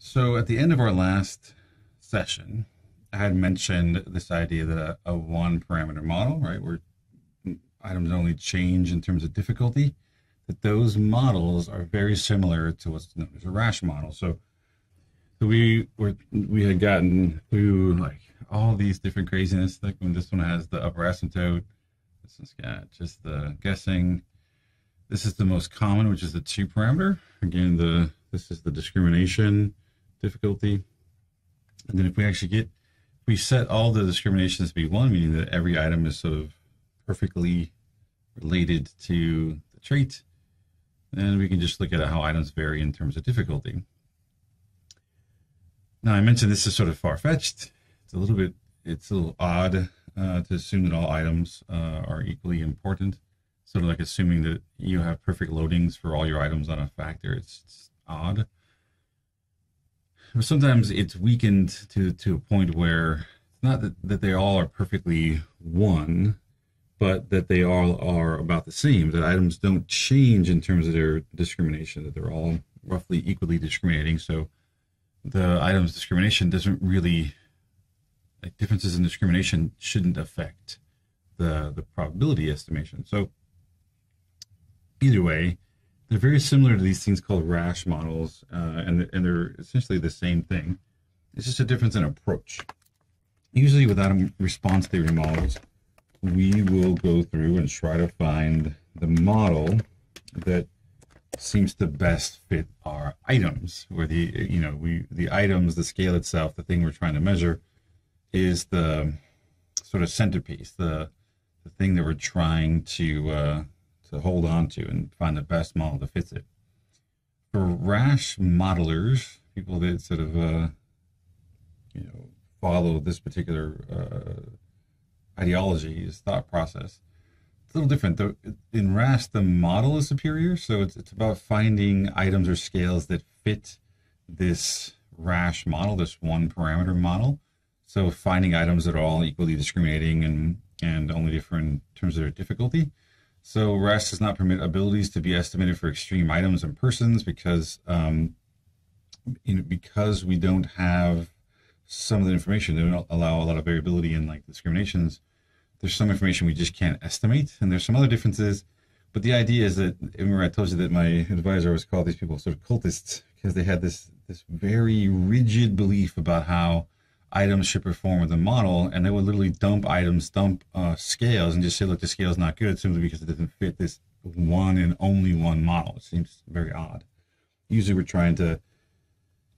So at the end of our last session, I had mentioned this idea that a one parameter model, right, where items only change in terms of difficulty, that those models are very similar to what's known as a RASCH model. So we had gotten through like all these different craziness. Like when this one has the upper asymptote, this one's got just the guessing. This is the most common, which is the two parameter. Again, this is the discrimination difficulty. And then if we set all the discriminations to be one, meaning that every item is sort of perfectly related to the trait, then we can just look at how items vary in terms of difficulty. Now, I mentioned this is sort of far-fetched. It's a little odd to assume that all items are equally important. Sort of like assuming that you have perfect loadings for all your items on a factor. It's odd. But sometimes it's weakened to a point where it's not that they all are perfectly one, but that they all are about the same, that items don't change in terms of their discrimination, that they're all roughly equally discriminating. So the item's discrimination doesn't really, like differences in discrimination shouldn't affect the probability estimation. So either way, they're very similar to these things called RASCH models, and they're essentially the same thing. It's just a difference in approach. Usually with item response theory models, we will go through and try to find the model that seems to best fit our items, where the items, the scale itself, the thing we're trying to measure, is the sort of centerpiece, the thing that we're trying to hold on to and find the best model that fits it. For RASCH modelers, people that sort of follow this particular ideology, this thought process, it's a little different. In RASCH, the model is superior, so it's about finding items or scales that fit this RASCH model, this one parameter model. So finding items that are all equally discriminating and only different in terms of their difficulty. So RASCH does not permit abilities to be estimated for extreme items and persons because because we don't have some of the information. They don't allow a lot of variability in like discriminations. There's some information we just can't estimate, and there's some other differences. But the idea is that, remember I told you that my advisor always called these people sort of cultists because they had this very rigid belief about how items should perform with a model, and they would literally dump scales and just say, look, the scale's not good simply because it doesn't fit this one and only one model. It seems very odd. Usually we're trying to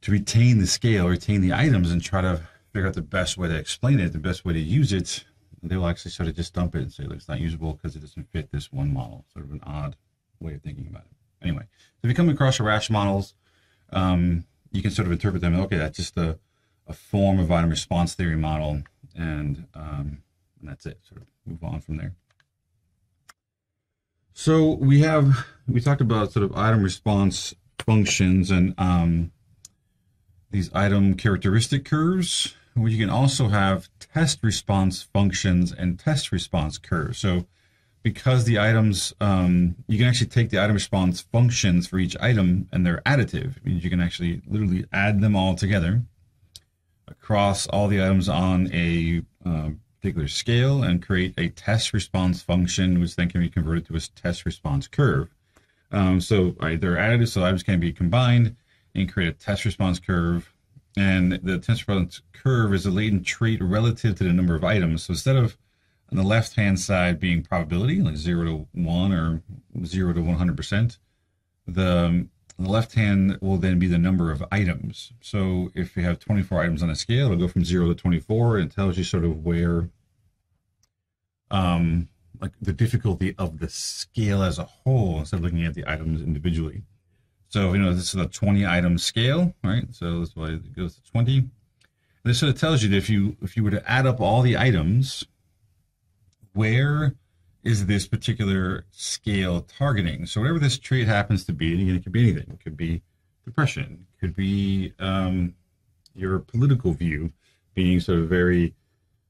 retain the scale, retain the items, and try to figure out the best way to explain it, the best way to use it. They will actually sort of just dump it and say, look, it's not usable because it doesn't fit this one model. Sort of an odd way of thinking about it. Anyway, so if you come across your RASCH models, you can sort of interpret them, okay, that's just a form of item response theory model, and that's it. Sort of move on from there. So we talked about sort of item response functions and these item characteristic curves, where you can also have test response functions and test response curves. So because the items, you can actually take the item response functions for each item, and they're additive. It means you can actually literally add them all together across all the items on a particular scale and create a test response function, which then can be converted to a test response curve. So they're additive, so items can be combined and create a test response curve. And the test response curve is a latent trait relative to the number of items. So instead of on the left-hand side being probability, like 0 to 1 or 0 to 100%, the left hand will then be the number of items. So if you have 24 items on a scale, it'll go from 0 to 24, and it tells you sort of where, like the difficulty of the scale as a whole, instead of looking at the items individually. So, this is a 20 item scale, right? So that's why it goes to 20. And this sort of tells you that if you were to add up all the items, where is this particular scale targeting? So whatever this trait happens to be, and it could be anything. It could be depression. It could be your political view being sort of very,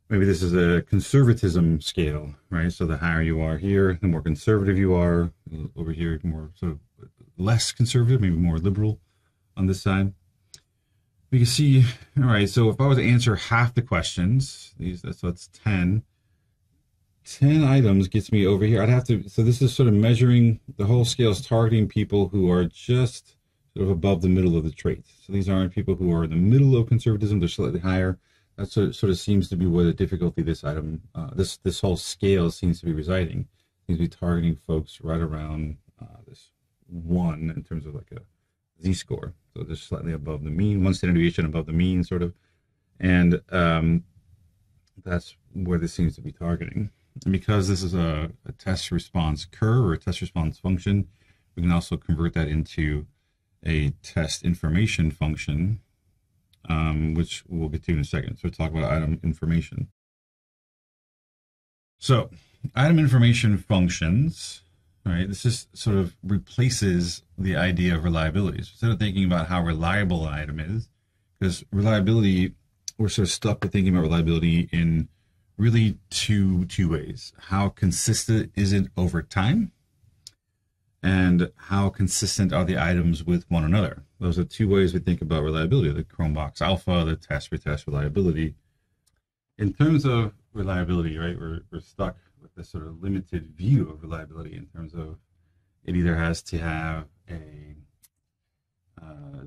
maybe this is a conservatism scale, right? So the higher you are here, the more conservative you are. Over here, more sort of less conservative, maybe more liberal on this side. We can see, all right, so if I was to answer half the questions, so it's 10 items gets me over here. I'd have to, so this is sort of measuring, the whole scale is targeting people who are just sort of above the middle of the traits. So these aren't people who are in the middle of conservatism, they're slightly higher. That sort of seems to be where the difficulty this item, this whole scale seems to be residing. Seems to be targeting folks right around this 1 in terms of like a Z-score. So just slightly above the mean, 1 standard deviation above the mean, sort of. And that's where this seems to be targeting. And because this is a test response curve or a test response function, we can also convert that into a test information function, which we'll get to in a second. So we'll talk about item information. So item information functions, right? This just sort of replaces the idea of reliability. So instead of thinking about how reliable an item is, because reliability, we're sort of stuck with thinking about reliability in really two ways. How consistent is it over time? And how consistent are the items with one another? Those are 2 ways we think about reliability, the Chrome box alpha, the test retest reliability. In terms of reliability, right, we're stuck with this sort of limited view of reliability in terms of it either has to have a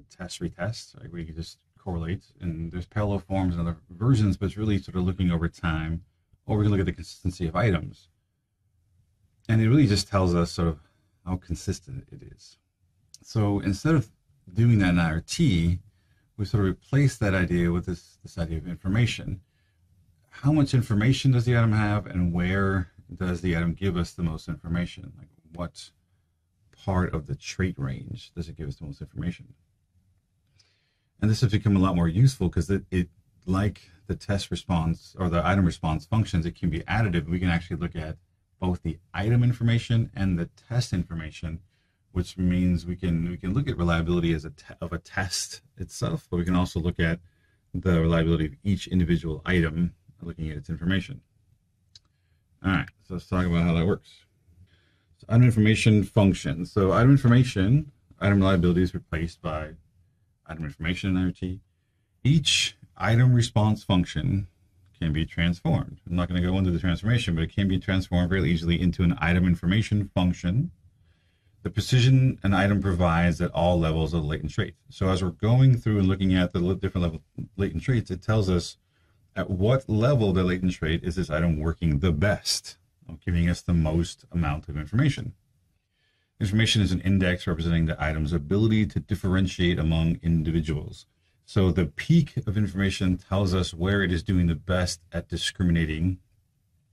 test retest, right, where you can just correlate, and there's parallel forms and other versions, but it's really sort of looking over time, or we can look at the consistency of items. And it really just tells us sort of how consistent it is. So instead of doing that in IRT, we sort of replace that idea with this idea of information. How much information does the item have, and where does the item give us the most information? Like what part of the trait range does it give us the most information? And this has become a lot more useful because it like the test response or the item response functions, it can be additive. We can actually look at both the item information and the test information, which means we can look at reliability as of a test itself, but we can also look at the reliability of each individual item, looking at its information. All right, so let's talk about how that works. So item information function. So item information, item reliability is replaced by item information in IRT. Each item response function can be transformed. I'm not going to go into the transformation, but it can be transformed very easily into an item information function. The precision an item provides at all levels of latent trait. So as we're going through and looking at the different level latent traits, it tells us at what level the latent trait is this item working the best, giving us the most amount of information. Information is an index representing the item's ability to differentiate among individuals. So the peak of information tells us where it is doing the best at discriminating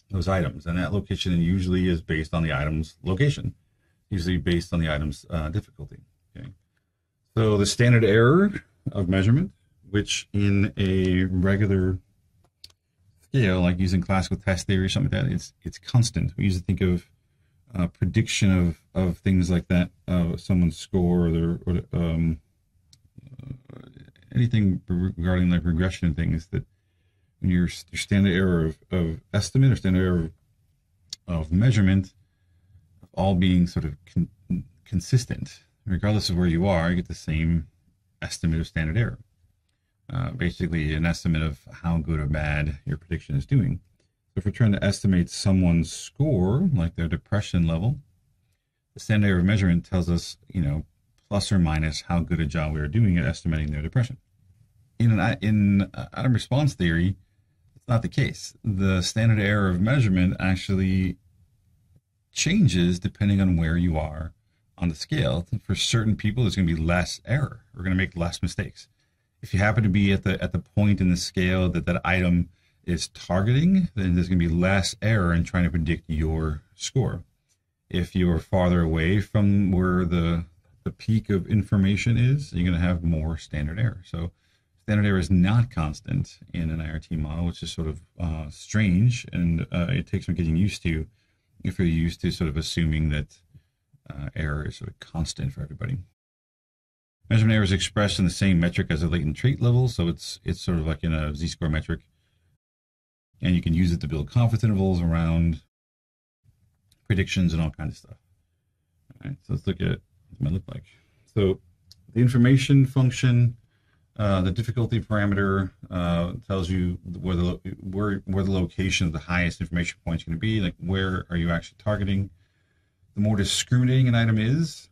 those items. And that location usually is based on the item's location, usually based on the item's difficulty. Okay. So the standard error of measurement, which in a regular scale, like using classical test theory or something like that, it's constant. We usually think of prediction of things like that, someone's score or anything regarding like regression and things, that when your standard error of estimate or standard error of measurement of all being sort of consistent, regardless of where you are, you get the same estimate of standard error. Basically an estimate of how good or bad your prediction is doing. So if we're trying to estimate someone's score, like their depression level, the standard error of measurement tells us, plus or minus how good a job we are doing at estimating their depression. In item response theory, it's not the case. The standard error of measurement actually changes depending on where you are on the scale. For certain people, there's going to be less error. We're going to make less mistakes. If you happen to be at the point in the scale that item is targeting, then there's going to be less error in trying to predict your score. If you're farther away from where the peak of information is, you're going to have more standard error. So standard error is not constant in an IRT model, which is sort of strange, and it takes some getting used to if you're used to sort of assuming that error is sort of constant for everybody. Measurement error is expressed in the same metric as a latent trait level, so it's sort of like in a z-score metric, and you can use it to build confidence intervals around predictions and all kinds of stuff. All right, so let's look at what it might look like. So the information function The difficulty parameter tells you where the location of the highest information point is going to be, like where are you actually targeting. The more discriminating an item is,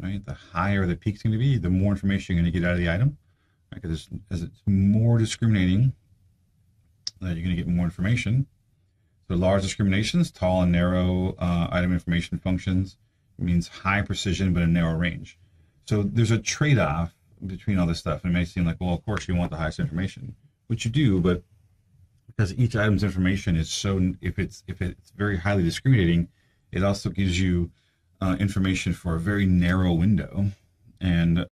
right, the higher the peak's going to be, the more information you're going to get out of the item. Right? Because as it's more discriminating, you're going to get more information. So large discriminations, tall and narrow item information functions, means high precision but a narrow range. So there's a trade-off between all this stuff. It may seem like, well, of course you want the highest information, which you do, but because each item's information is so, if it's very highly discriminating, it also gives you information for a very narrow window. And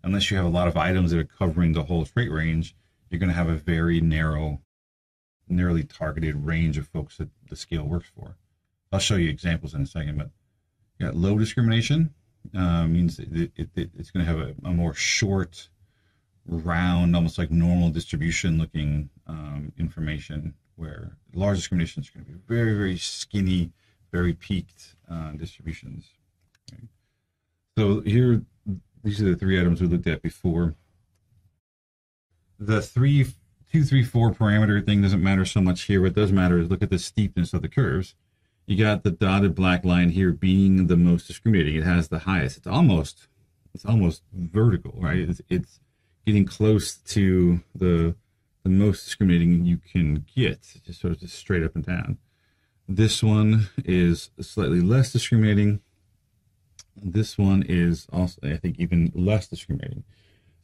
unless you have a lot of items that are covering the whole trait range, you're going to have a very narrowly targeted range of folks that the scale works for. I'll show you examples in a second, but you got low discrimination. Means it's going to have a more short, round, almost like normal distribution looking information, where large discrimination is going to be very, very skinny, very peaked distributions. Okay. So here, these are the three items we looked at before. The 2, 3, 4 parameter thing doesn't matter so much here. What does matter is look at the steepness of the curves. You got the dotted black line here being the most discriminating. It has the highest. It's almost vertical, right? It's getting close to the most discriminating you can get, just sort of just straight up and down. This one is slightly less discriminating. This one is also, I think, even less discriminating.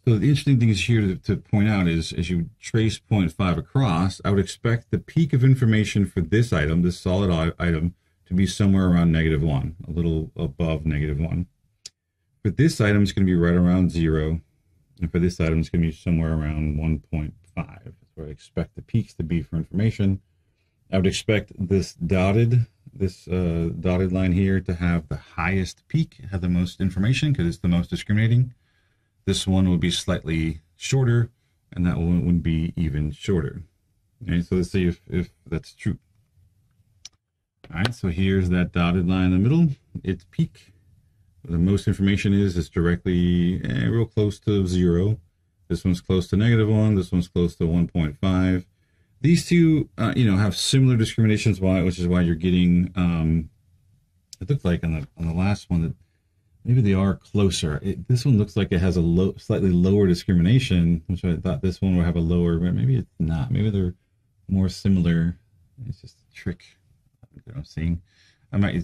So the interesting thing is here to point out is, as you trace 0.5 across, I would expect the peak of information for this item, this solid item, to be somewhere around -1, a little above -1. For this item, it's going to be right around 0. And for this item, it's going to be somewhere around 1.5. That's where I expect the peaks to be for information. I would expect this dotted line here to have the highest peak, have the most information because it's the most discriminating. This one would be slightly shorter, and that one would be even shorter. Okay, so let's see if that's true. All right, so here's that dotted line in the middle. Its peak, the most information is directly real close to 0. This one's close to -1. This one's close to 1.5. These two, have similar discriminations, which is why you're getting. It looked like on the last one that maybe they are closer. This one looks like it has a slightly lower discrimination, which I thought this one would have a lower, but maybe it's not. Maybe they're more similar. It's just a trick that I'm seeing.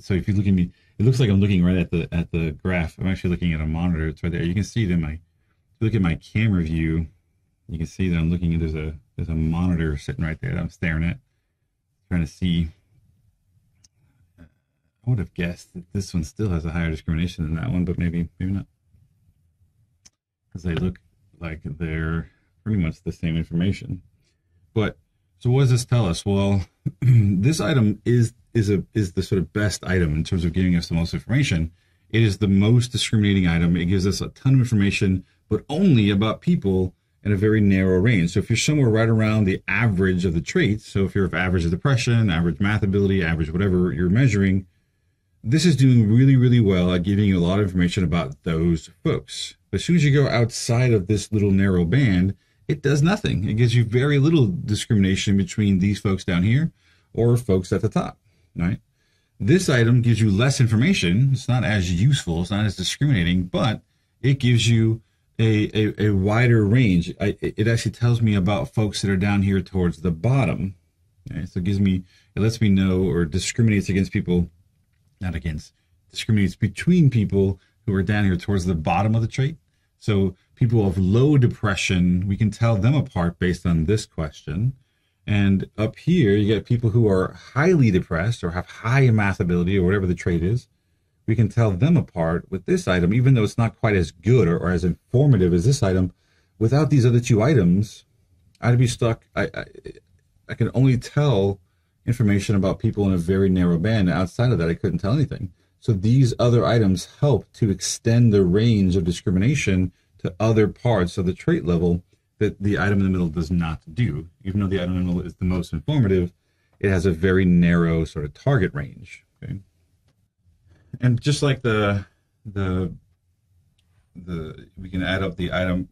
So if you look at me, it looks like I'm looking right at the graph. I'm actually looking at a monitor. It's right there. You can see it in if you look at my camera view, you can see that I'm looking at, there's a monitor sitting right there that I'm staring at, trying to see. I would have guessed that this one still has a higher discrimination than that one, but maybe not. Because they look like they're pretty much the same information. But, so what does this tell us? Well, this item is the sort of best item in terms of giving us the most information. It is the most discriminating item. It gives us a ton of information, but only about people in a very narrow range. So if you're somewhere right around the average of the traits, so if you're of average of depression, average math ability, average whatever you're measuring, this is doing really, really well at giving you a lot of information about those folks. But as soon as you go outside of this little narrow band, it does nothing. It gives you very little discrimination between these folks down here or folks at the top, right? This item gives you less information. It's not as useful. It's not as discriminating, but it gives you a wider range. It actually tells me about folks that are down here towards the bottom. Okay? So it lets me know, or discriminates against people, discriminates between people who are down here towards the bottom of the trait. So people of low depression, we can tell them apart based on this question. And up here, you get people who are highly depressed or have high math ability or whatever the trait is. We can tell them apart with this item, even though it's not quite as good or as informative as this item. Without these other two items, I'd be stuck. I can only tell information about people in a very narrow band. Outside of that, I couldn't tell anything. So these other items help to extend the range of discrimination to other parts of the trait level that the item in the middle does not do. Even though the item in the middle is the most informative, it has a very narrow sort of target range. Okay? And just like we can add up the item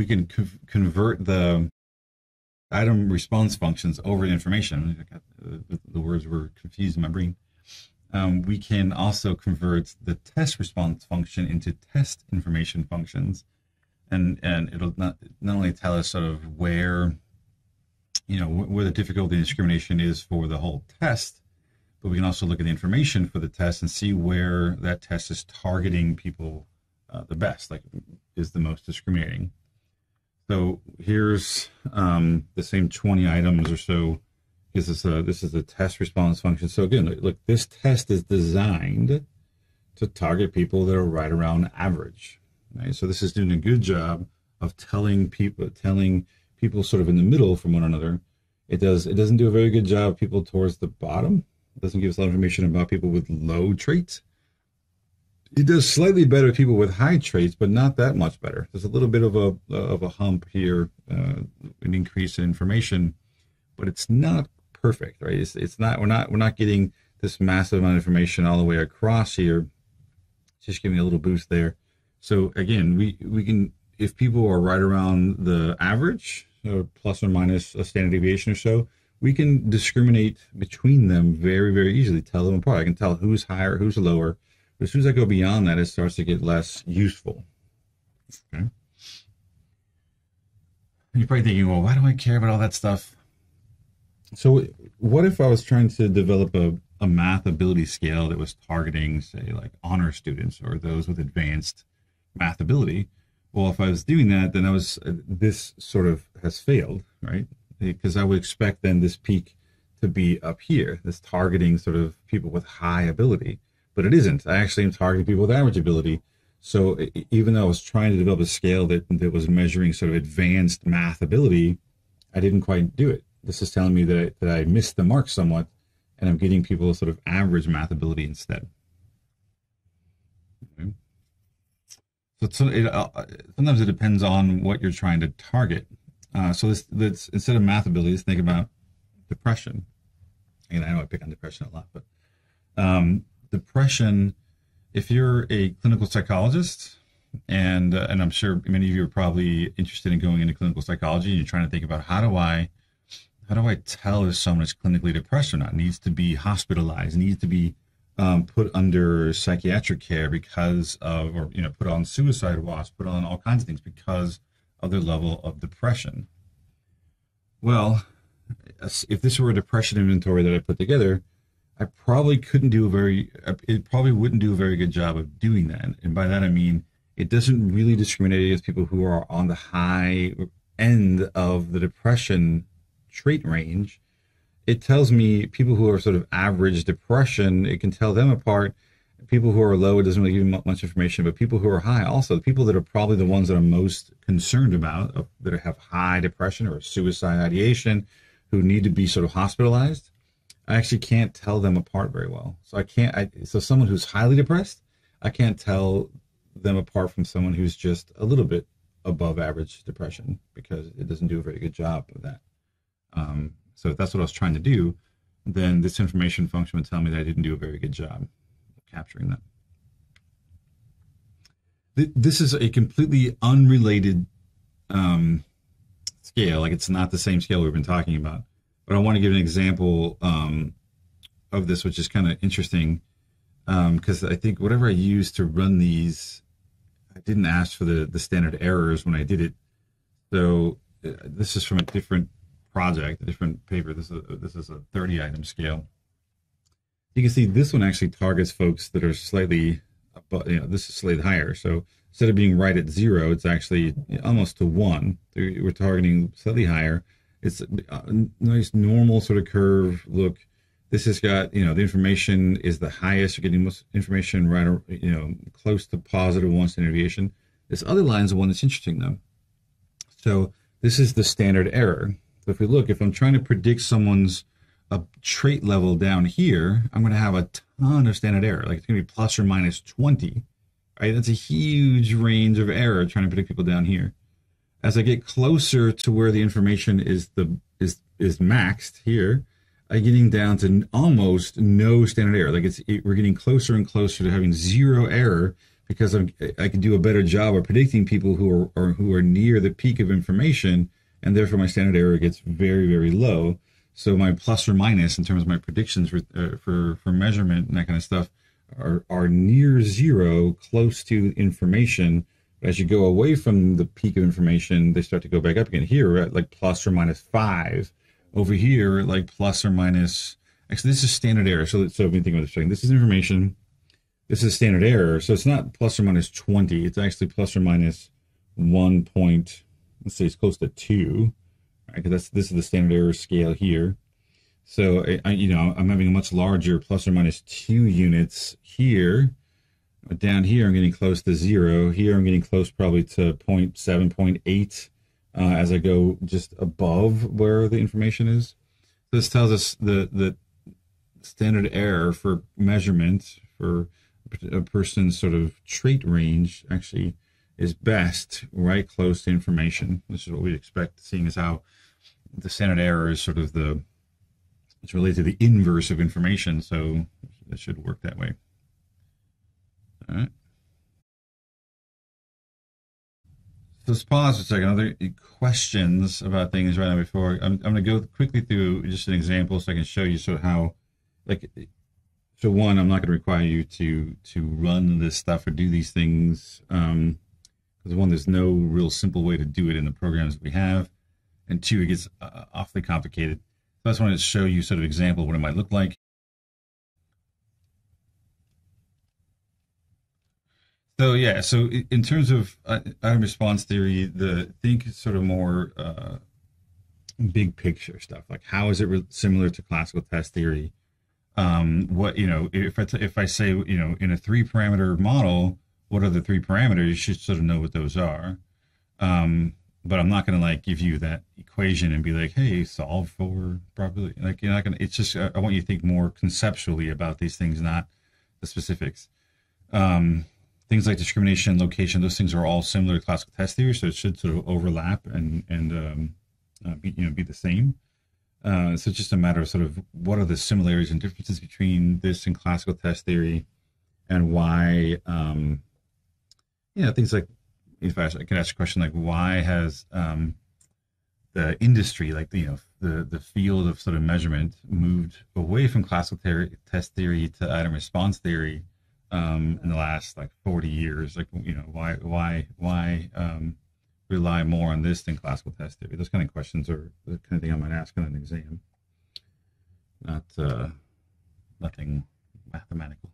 convert the item response functions over to information. The words were confused in my brain. We can also convert the test response function into test information functions, and it'll not only tell us sort of where, where the difficulty and discrimination is for the whole test, but we can also look at the information for the test and see where that test is targeting people the best, like is the most discriminating. So here's the same 20 items or so. This is a test response function. So again, look, this test is designed to target people that are right around average. Right? So this is doing a good job of telling people sort of in the middle from one another. It doesn't do a very good job of people towards the bottom. It doesn't give us a lot of information about people with low traits. It does slightly better people with high traits, but not that much better. There's a little bit of a hump here, an increase in information, but it's not perfect, right? It's not. We're not getting this massive amount of information all the way across here. It's just giving a little boost there. So again, we can, if people are right around the average, or plus or minus a standard deviation or so, we can discriminate between them very, very easily. Tell them apart. I can tell who's higher, who's lower. But as soon as I go beyond that, it starts to get less useful. Okay. You're probably thinking, well, why do I care about all that stuff? So what if I was trying to develop a math ability scale that was targeting, say, like honor students or those with advanced math ability? Well, if I was doing that, then this sort of has failed, right? Because I would expect then this peak to be up here, this targeting sort of people with high ability. But it isn't. I actually am targeting people with average ability. So even though I was trying to develop a scale that was measuring sort of advanced math ability, I didn't quite do it. This is telling me that I missed the mark somewhat, and I'm getting people sort of average math ability instead. Okay. So sometimes it depends on what you're trying to target. So let's instead of math ability, let's think about depression. And I know I pick on depression a lot, but depression, if you're a clinical psychologist, and I'm sure many of you are probably interested in going into clinical psychology, and you're trying to think about how do I tell if someone is clinically depressed or not? Needs to be hospitalized, needs to be put under psychiatric care because of, or put on suicide watch, put on all kinds of things because of their level of depression. Well, if this were a depression inventory that I put together, it probably wouldn't do a very good job of doing that. And by that I mean it doesn't really discriminate against people who are on the high end of the depression trait range. It tells me people who are sort of average depression, it can tell them apart. People who are low, it doesn't really give you much information, but people who are high also, the people that are probably the ones that I'm most concerned about, that have high depression or suicide ideation, who need to be sort of hospitalized, I actually can't tell them apart very well. So so someone who's highly depressed, I can't tell them apart from someone who's just a little bit above average depression, because it doesn't do a very good job of that. So if that's what I was trying to do, then this information function would tell me that I didn't do a very good job of capturing that. This is a completely unrelated scale. Like, it's not the same scale we've been talking about. But I want to give an example of this, which is kind of interesting, because I think whatever I used to run these, I didn't ask for the standard errors when I did it. So this is from a different project, a different paper. This is a 30-item scale. You can see this one actually targets folks that are slightly above, this is slightly higher. So instead of being right at 0, it's actually almost to 1. So we're targeting slightly higher. It's a nice normal sort of curve look. This has got, the information is the highest. You're getting most information right, close to positive 1 standard deviation. This other line is the one that's interesting though. So this is the standard error. So if we look, if I'm trying to predict someone's trait level down here, I'm going to have a ton of standard error. Like, it's going to be plus or minus 20, right? That's a huge range of error trying to predict people down here. As I get closer to where the information is maxed here, I'm getting down to almost no standard error. Like, we're getting closer and closer to having 0 error, because I can do a better job of predicting people who are near the peak of information, and therefore my standard error gets very, very low. So my plus or minus in terms of my predictions for measurement and that kind of stuff are near zero, close to information. But as you go away from the peak of information, they start to go back up again. Here we're at like plus or minus 5. Over here, like plus or minus. Actually, this is standard error. So let me think about this second. This is information. This is standard error. So it's not plus or minus 20. It's actually plus or minus 1 point. Let's say it's close to 2. Right, because this is the standard error scale here. So I'm having a much larger plus or minus 2 units here. But down here, I'm getting close to 0. Here, I'm getting close probably to 0.7, 0.8 as I go just above where the information is. This tells us the standard error for measurement for a person's sort of trait range actually is best right close to information. This is what we expect, seeing as how the standard error is sort of it's related to the inverse of information, so it should work that way. All right. So let's pause for a second. Other questions about things right now before I'm going to go quickly through just an example so I can show you sort of how, so one, I'm not going to require you to run this stuff or do these things because one, there's no real simple way to do it in the programs that we have, and two, it gets awfully complicated. So I just wanted to show you sort of example of what it might look like. So yeah, so in terms of item response theory, think sort of more big picture stuff, like how is it similar to classical test theory? What, if I say, in a 3-parameter model, what are the 3 parameters? You should sort of know what those are. But I'm not going to give you that equation and be like, hey, solve for probability. You're not going to, it's just, I want you to think more conceptually about these things, not the specifics. Things like discrimination, location, those things are all similar to classical test theory, so it should sort of overlap and be the same. So it's just a matter of sort of what are the similarities and differences between this and classical test theory, and why, things like, if I could ask a question like, why has the industry, the field of sort of measurement, moved away from classical test theory to item response theory in the last 40 years? Why rely more on this than classical test theory? Those kind of questions are the kind of thing I might ask on an exam. Nothing mathematical.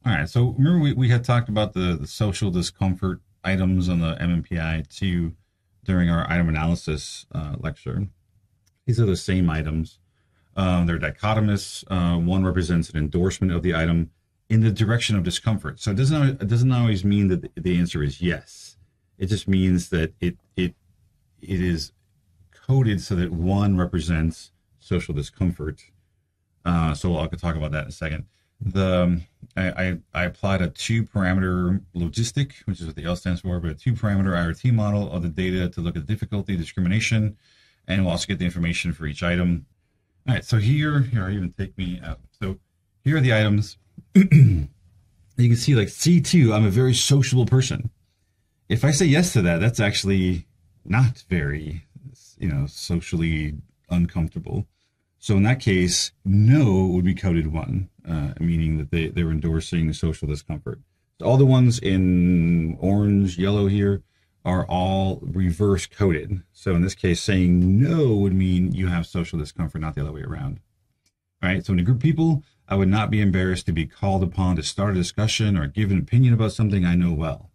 All right, so remember we had talked about the social discomfort items on the MMPI 2 during our item analysis lecture. These are the same items. They're dichotomous. One represents an endorsement of the item in the direction of discomfort. So it doesn't always mean that the answer is yes. It just means that it is coded so that one represents social discomfort. So I could talk about that in a second. I applied a 2-parameter logistic, which is what the L stands for, but a 2-parameter IRT model of the data to look at difficulty, discrimination, and we'll also get the information for each item. All right, so here even take me out. So here are the items. You can see C2, I'm a very sociable person. If I say yes to that, that's actually not very, socially uncomfortable. So in that case, no would be coded 1, meaning that they're endorsing social discomfort. So all the ones in orange, yellow here are all reverse coded. So in this case, saying no would mean you have social discomfort, not the other way around. All right, so in a group of people, I would not be embarrassed to be called upon to start a discussion or give an opinion about something I know well.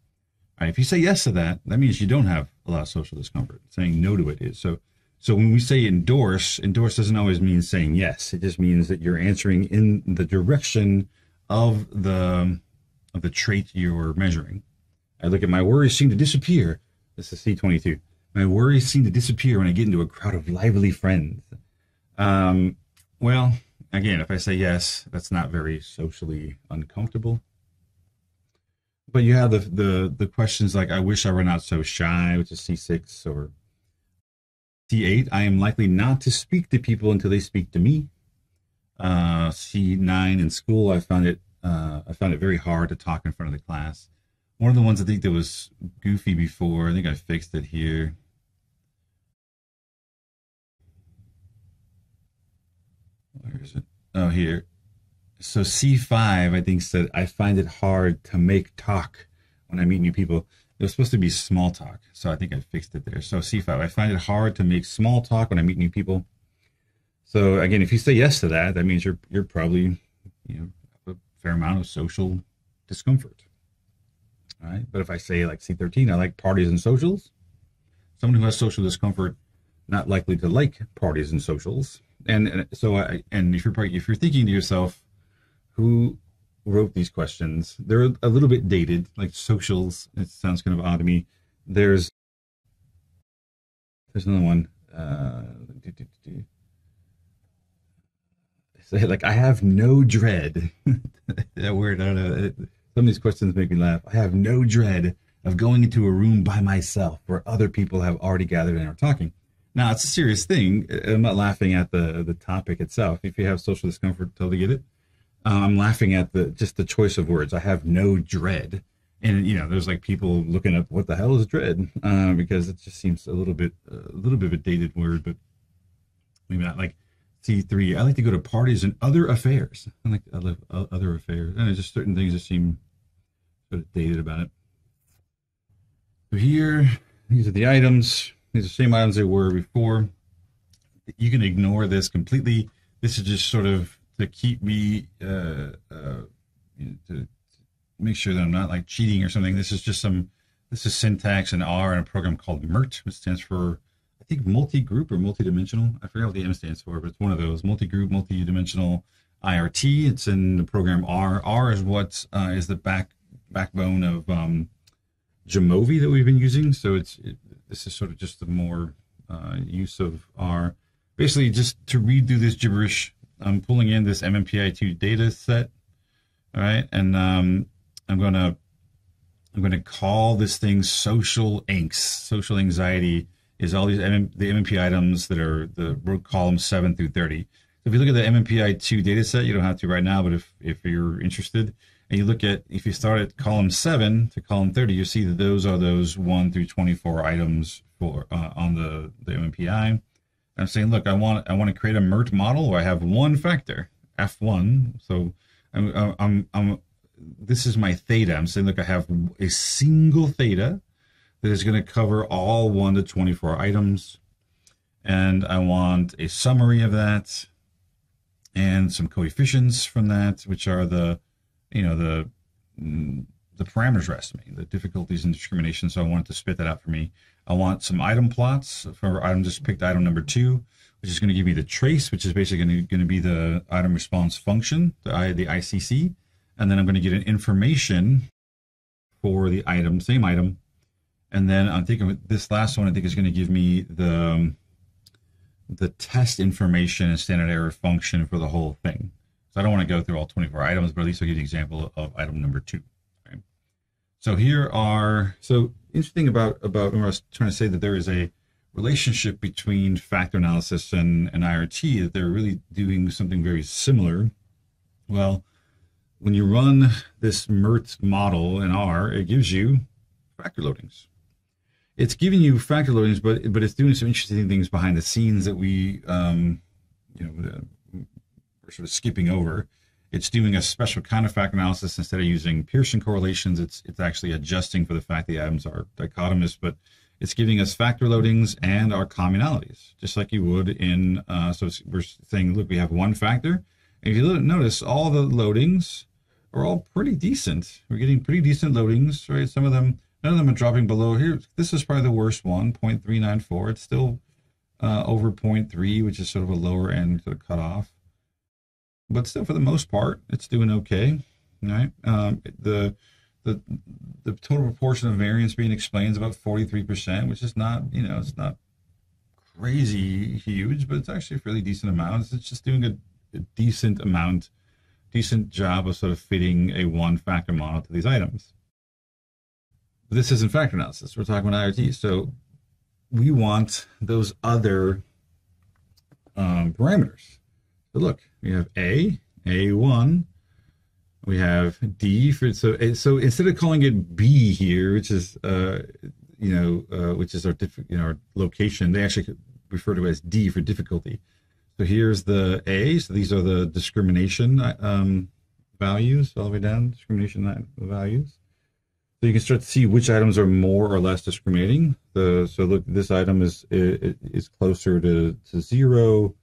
All right, if you say yes to that, that means you don't have a lot of social discomfort. Saying no to it is. So when we say endorse doesn't always mean saying yes. It just means that you're answering in the direction of the trait you're measuring. I look at my worries seem to disappear. This is C22. My worries seem to disappear when I get into a crowd of lively friends. Well, again, if I say yes, that's not very socially uncomfortable. But you have the questions like, I wish I were not so shy, which is C6, or C8, I am likely not to speak to people until they speak to me. C9, in school, I found it I found it very hard to talk in front of the class. One of the ones I think that was goofy before, I think I fixed it here. Where is it? Oh, here. So C5, I think, said, I find it hard to make talk when I meet new people. It was supposed to be small talk, so I think I fixed it there. So C5, I find it hard to make small talk when I meet new people. So again, if you say yes to that, that means you're probably, have a fair amount of social discomfort. All right. But if I say like C13, I like parties and socials, someone who has social discomfort, not likely to like parties and socials. And if you're thinking to yourself, who wrote these questions? They're a little bit dated, like socials. It sounds kind of odd to me. There's another one. Say like, I have no dread. That word, I don't know. Some of these questions make me laugh. I have no dread of going into a room by myself where other people have already gathered and are talking. Now, it's a serious thing. I'm not laughing at the topic itself. If you have social discomfort, totally get it. I'm laughing at just the choice of words. I have no dread. And, there's like people looking up what the hell is dread, because it just seems a little bit of a dated word, but maybe not. Like C3, I like to go to parties and other affairs. I love other affairs. And it's just certain things that seem sort of dated about it. So here, these are the items. These are the same items they were before. You can ignore this completely. This is just sort of to keep me, to make sure that I'm not like cheating or something. This is syntax in R in a program called MIRT, which stands for, I think, multi-group or multi-dimensional. I forget what the M stands for, but it's one of those. Multi-group, multi-dimensional IRT. It's in the program R. R is what is the backbone of Jamovi that we've been using. So this is sort of just the more use of R. Basically, just to read through this gibberish, I'm pulling in this MMPI2 data set, all right, and I'm gonna call this thing social angst. Social anxiety is all these the MMP items that are the row columns 7 through 30. So if you look at the MMPI2 data set, you don't have to right now, but if you're interested, and you look at, if you start at column 7 to column 30, you see that those are those 1 through 24 items for on the MMPI. I'm saying, look, I want to create a MIRT model where I have one factor, F1. So this is my theta. I'm saying, look, I have a single theta that is going to cover all 1 to 24 items. And I want a summary of that and some coefficients from that, which are the parameters we're estimating, the difficulties and discrimination. So I want it to spit that out for me. I want some item plots for item, just picked item number 2, which is going to give me the trace, which is basically going to be the item response function, the ICC. And then I'm going to get an information for the item, same item. And then I'm thinking this last one, I think, is going to give me the test information and standard error function for the whole thing. So I don't want to go through all 24 items, but at least I'll give you an example of item number 2. Okay? So here are, so interesting about when I was trying to say that there is a relationship between factor analysis and IRT, that they're really doing something very similar. Well, when you run this MIRT model in R, it gives you factor loadings. It's giving you factor loadings, but it's doing some interesting things behind the scenes that we're sort of skipping over. It's doing a special kind of factor analysis. Instead of using Pearson correlations, it's actually adjusting for the fact the items are dichotomous, but it's giving us factor loadings and our commonalities, just like you would in, so we're saying, look, we have one factor. And if you notice, all the loadings are all pretty decent. We're getting pretty decent loadings, right? Some of them, none of them are dropping below here. This is probably the worst one, 0.394. It's still over 0.3, which is sort of a lower end to the cutoff. But still, for the most part, it's doing okay, right? The total proportion of variance being explained is about 43%, which is not, it's not crazy huge, but it's actually a fairly decent amount. It's just doing a decent job of sort of fitting a one-factor model to these items. But this isn't factor analysis. We're talking about IRT. So we want those other parameters. So look, we have A1, We have D for, so instead of calling it B here, which is which is our our location, they actually refer to it as D for difficulty. So here's the A. So these are the discrimination values all the way down, discrimination values. So you can start to see which items are more or less discriminating. So look, this item is closer to 0.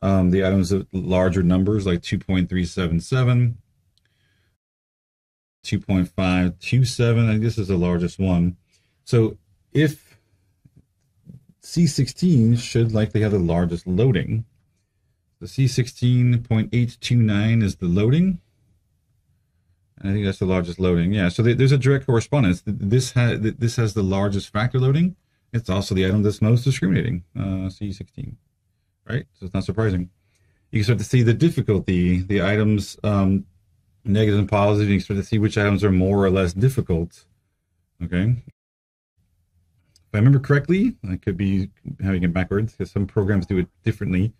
The items of larger numbers like 2.377, 2.527, I think this is the largest one. So if C16 should likely have the largest loading. The C16.829 is the loading. I think that's the largest loading. Yeah, so there's a direct correspondence. This has the largest factor loading. It's also the item that's most discriminating, C16, right? So it's not surprising. You can start to see the difficulty, the items, negative and positive. You can start to see which items are more or less difficult, okay? If I remember correctly, I could be having it backwards because some programs do it differently.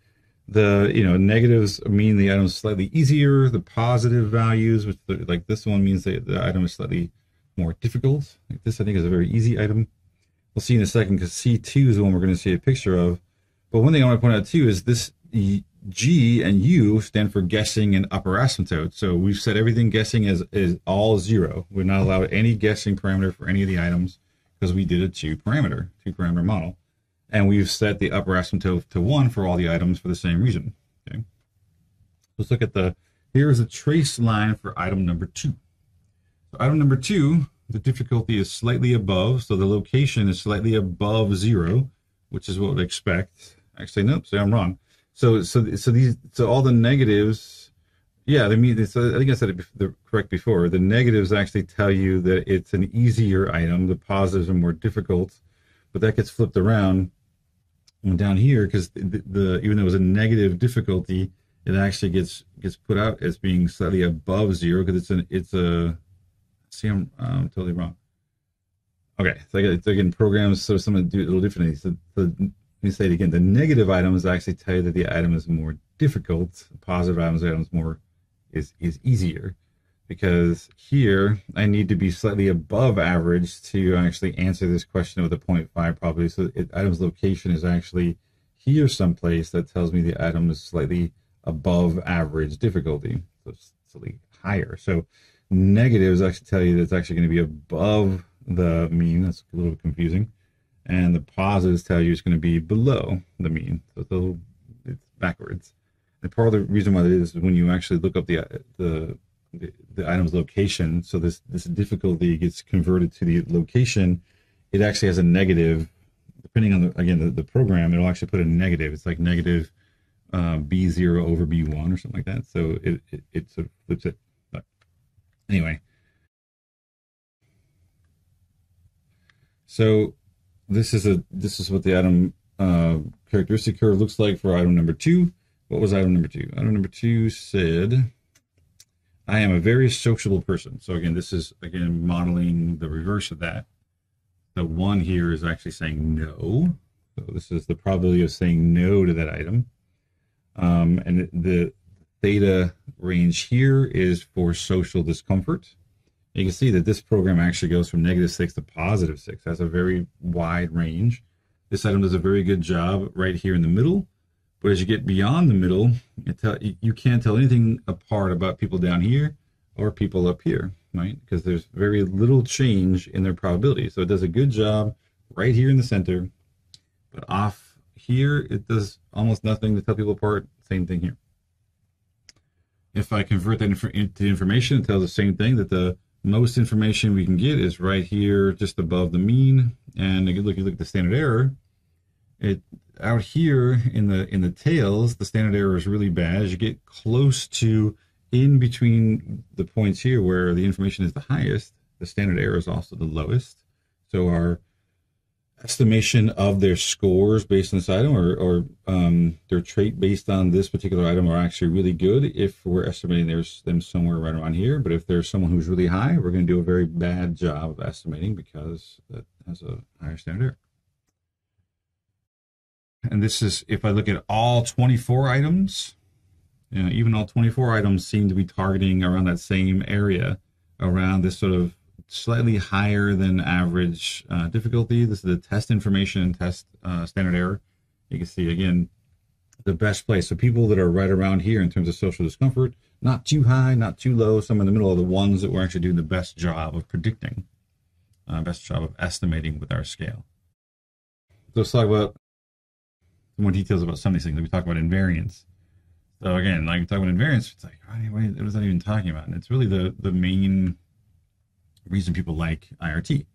The negatives mean the item is slightly easier. The positive values, which like this one, means that the item is slightly more difficult. Like this, I think, is a very easy item. We'll see in a second because C2 is the one we're going to see a picture of. But one thing I want to point out too is this G and U stand for guessing and upper asymptote. So we've set everything guessing as all 0. We're not allowed any guessing parameter for any of the items because we did a two parameter model. And we've set the upper asymptote to 1 for all the items for the same reason. Okay. Let's look at here is a trace line for item number 2. So item number 2, the difficulty is slightly above, so the location is slightly above 0, which is what we'd expect. Actually, nope, so I'm wrong. So all the negatives, yeah, they mean, I think I said it correct before. The negatives actually tell you that it's an easier item. The positives are more difficult, but that gets flipped around. And down here, because even though it was a negative difficulty, it actually gets put out as being slightly above 0 because it's a. See, I'm totally wrong. Okay, so again, programs, so some do it a little differently. So let me say it again. The negative items actually tell you that the item is more difficult. The positive items, is easier. Because here I need to be slightly above average to actually answer this question with a 0.5 probability. So item's location is actually here someplace. That tells me the item is slightly above average difficulty, so it's slightly higher. So negatives actually tell you that it's actually going to be above the mean. That's a little confusing. And the positives tell you it's going to be below the mean. So it's backwards. And part of the reason why that is when you actually look up the item's location, so this difficulty gets converted to the location, it actually has a negative, depending on the program, it'll actually put a negative. It's like negative B0 over B1 or something like that. So it sort of flips it. But anyway, so this is what the item characteristic curve looks like for item number 2. What was item number 2? Item number 2 said, I am a very sociable person. So again, this is modeling the reverse of that. The 1 here is actually saying no. So this is the probability of saying no to that item. And the theta range here is for social discomfort. You can see that this program actually goes from -6 to +6. That's a very wide range. This item does a very good job right here in the middle. But as you get beyond the middle, you can't tell anything apart about people down here or people up here, right? Because there's very little change in their probability. So it does a good job right here in the center, but off here, it does almost nothing to tell people apart. Same thing here. If I convert that into information, it tells the same thing, that the most information we can get is right here, just above the mean. And if you look at the standard error, out here in the tails, the standard error is really bad. As you get close to in between the points here where the information is the highest, the standard error is also the lowest. So our estimation of their scores based on this item or their trait based on this particular item are actually really good if we're estimating them somewhere right around here. But if there's someone who's really high, we're going to do a very bad job of estimating because that has a higher standard error. And this is, if I look at all 24 items, You know, even all 24 items seem to be targeting around that same area, around this sort of slightly higher than average difficulty. This is the test information and test standard error. You can see, again, the best place. So people that are right around here in terms of social discomfort, not too high, not too low, some in the middle, are the ones that we're actually doing the best job of predicting, best job of estimating with our scale. So let's talk about more details about some of these things. We talk about invariance. So again, like we talk about invariance, it's like, wait, what is that even talking about? And it's really the main reason people like IRT.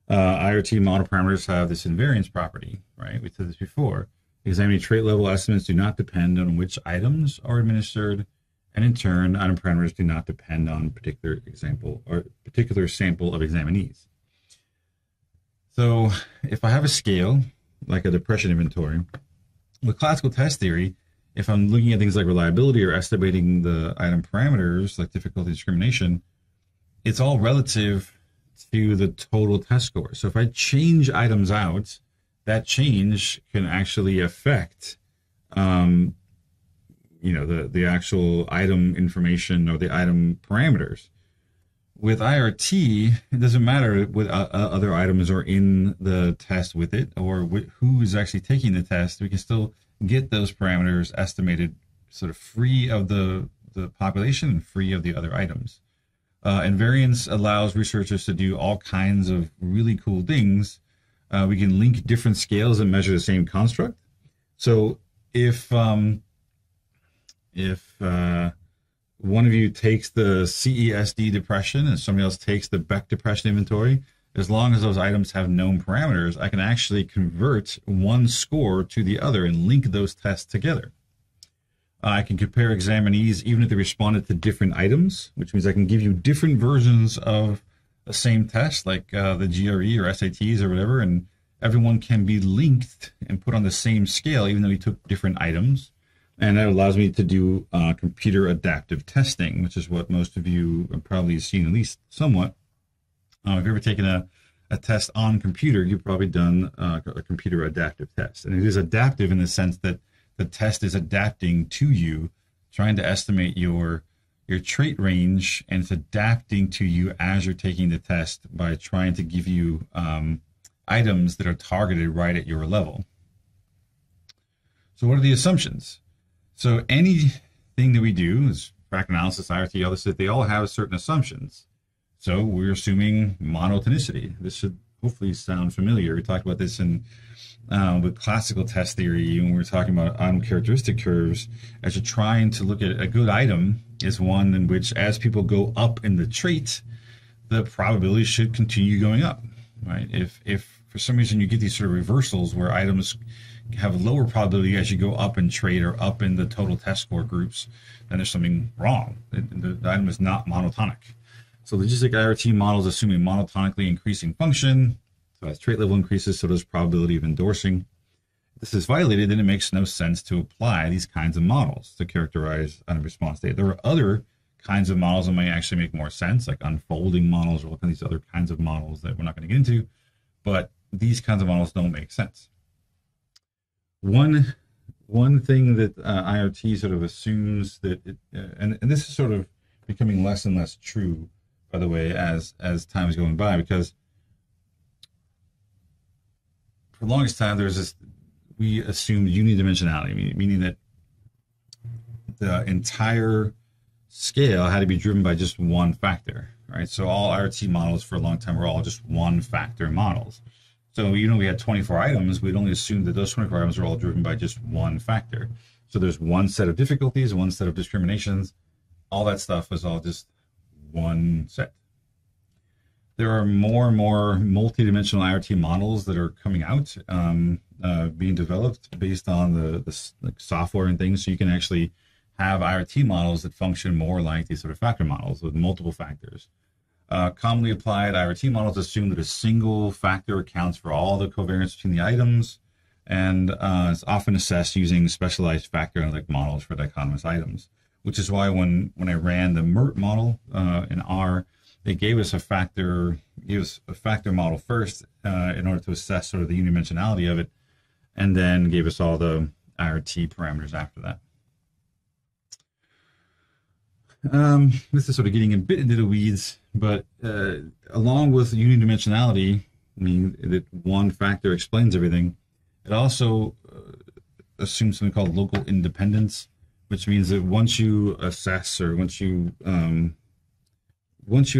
IRT model parameters have this invariance property, right? We said this before. Examining trait level estimates do not depend on which items are administered, and in turn, item parameters do not depend on particular example or particular sample of examinees. So if I have a scale, like a depression inventory, with classical test theory, if I'm looking at things like reliability or estimating the item parameters, like difficulty discrimination, it's all relative to the total test score. So if I change items out, that change can actually affect, you know, the actual item information or the item parameters. With IRT, it doesn't matter what other items are in the test with it or who is actually taking the test. We can still get those parameters estimated sort of free of the population and free of the other items. Invariance allows researchers to do all kinds of really cool things. We can link different scales and measure the same construct. So if one of you takes the CESD depression and somebody else takes the Beck depression inventory, as long as those items have known parameters, I can actually convert one score to the other and link those tests together. I can compare examinees even if they responded to different items, which means I can give you different versions of the same test, like the GRE or SATs or whatever, and everyone can be linked and put on the same scale, even though you took different items. And that allows me to do computer adaptive testing, which is what most of you have probably seen, at least somewhat. If you've ever taken a test on computer, you've probably done a computer adaptive test. And it is adaptive in the sense that the test is adapting to you, trying to estimate your trait range, and it's adapting to you as you're taking the test by trying to give you items that are targeted right at your level. So what are the assumptions? So anything that we do is track analysis, IRT, all this, they all have certain assumptions. So we're assuming monotonicity. This should hopefully sound familiar. We talked about this in with classical test theory when we were talking about item characteristic curves. As you're trying to look at a good item is one in which as people go up in the trait, the probability should continue going up, right? If for some reason you get these sort of reversals where items have lower probability as you go up in trait or up in the total test score groups, then there's something wrong. The item is not monotonic. So logistic IRT models assuming monotonically increasing function. So as trait level increases, so does probability of endorsing. If this is violated, then it makes no sense to apply these kinds of models to characterize item response data. There are other kinds of models that might actually make more sense, like unfolding models or these other kinds of models that we're not going to get into, but these kinds of models don't make sense. One thing that IRT sort of assumes that, and this is sort of becoming less and less true, by the way, as time is going by, because for the longest time there's this, we assumed unidimensionality, meaning that the entire scale had to be driven by just one factor, right? So all IRT models for a long time were all just one factor models. So even though we had 24 items, we'd only assume that those 24 items were all driven by just one factor. So there's one set of difficulties, one set of discriminations. All that stuff was all just one set. There are more and more multidimensional IRT models that are coming out, being developed based on the like software and things. So you can actually have IRT models that function more like these sort of factor models with multiple factors. Commonly applied IRT models assume that a single factor accounts for all the covariance between the items, and it's often assessed using specialized factor analytic models for dichotomous items, which is why when I ran the MIRT model in R, they gave us a factor model first in order to assess sort of the unidimensionality of it, and then gave us all the IRT parameters after that. this is sort of getting a bit into the weeds, but along with unidimensionality, I mean that one factor explains everything, it also assumes something called local independence, which means that once you assess or once you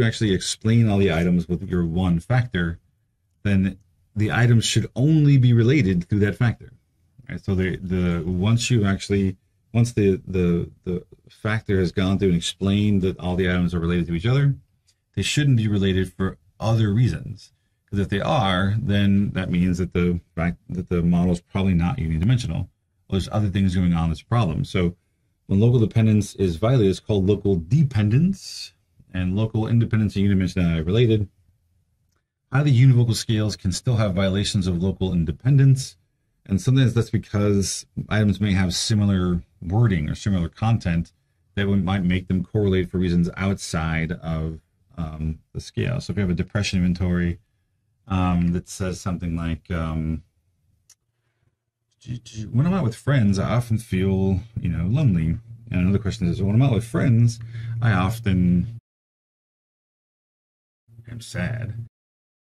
actually explain all the items with your one factor, then the items should only be related through that factor. Right? So once the factor has gone through and explained that all the items are related to each other, they shouldn't be related for other reasons. Because if they are, then that means that the model is probably not unidimensional. Well, there's other things going on that's a problem. So when local dependence is violated, it's called local dependence, and local independence and unidimensionality are related. Highly univocal scales can still have violations of local independence, and sometimes that's because items may have similar wording or similar content that might make them correlate for reasons outside of the scale. So if you have a depression inventory that says something like, when I'm out with friends, I often feel, lonely. And another question is, when I'm out with friends, I often am sad.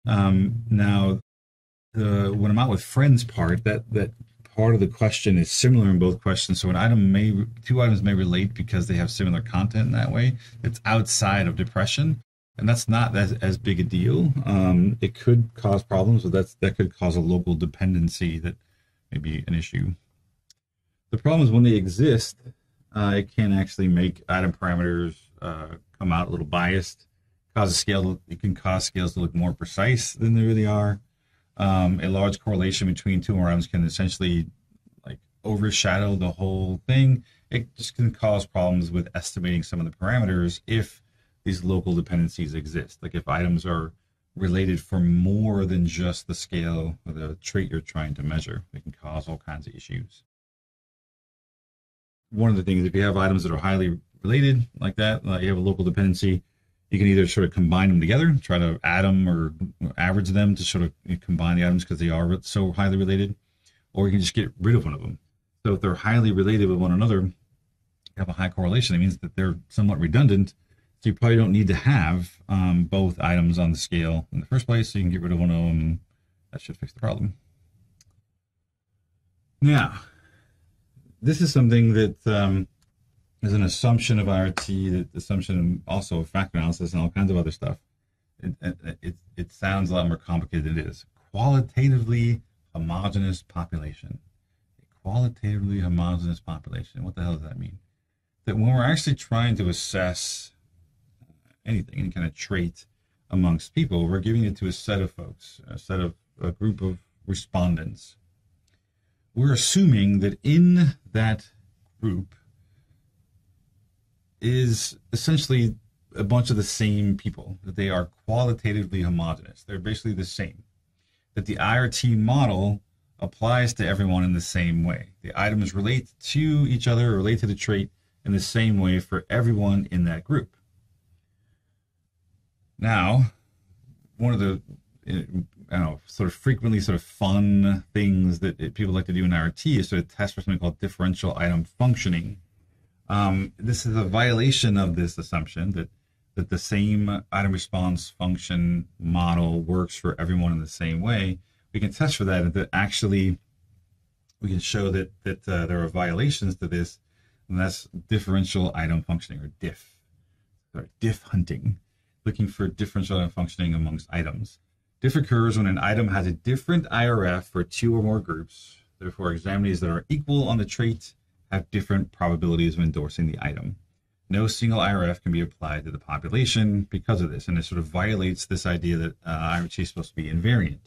Now, when I'm out with friends part, that part of the question is similar in both questions. So two items may relate because they have similar content in that way. It's outside of depression, and that's not as big a deal. It could cause problems, but that could cause a local dependency that may be an issue. The problem is when they exist, it can actually make item parameters come out a little biased. It can cause scales to look more precise than they really are. A large correlation between two or more items can essentially overshadow the whole thing. It just can cause problems with estimating some of the parameters if these local dependencies exist. Like if items are related for more than just the scale or the trait you're trying to measure, it can cause all kinds of issues. One of the things, if you have items that are highly related like that, you have a local dependency, you can either sort of combine them together, try to add them or average them to sort of combine the items because they are so highly related, or you can just get rid of one of them. So if they're highly related with one another, have a high correlation, it means that they're somewhat redundant. So you probably don't need to have both items on the scale in the first place, so you can get rid of one of them, and that should fix the problem. Now, this is something that is an assumption of IRT, that assumption also of factor analysis and all kinds of other stuff. It sounds a lot more complicated than it is. Qualitatively homogeneous population. A qualitatively homogeneous population. What the hell does that mean? That when we're actually trying to assess anything, any kind of trait amongst people, we're giving it to a set of folks, a group of respondents. We're assuming that in that group is essentially a bunch of the same people, that they are qualitatively homogeneous. They're basically the same. That the IRT model applies to everyone in the same way. The items relate to each other, or relate to the trait in the same way for everyone in that group. Now, one of the sort of frequently sort of fun things that people like to do in IRT is sort of test for something called differential item functioning. This is a violation of this assumption that the same item response function model works for everyone in the same way. We can test for that, and that actually we can show that there are violations to this, and that's differential item functioning, or diff hunting, looking for differential item functioning amongst items. Diff occurs when an item has a different IRF for two or more groups. Therefore, examinees that are equal on the trait have different probabilities of endorsing the item. No single IRF can be applied to the population because of this, and it sort of violates this idea that IRT is supposed to be invariant.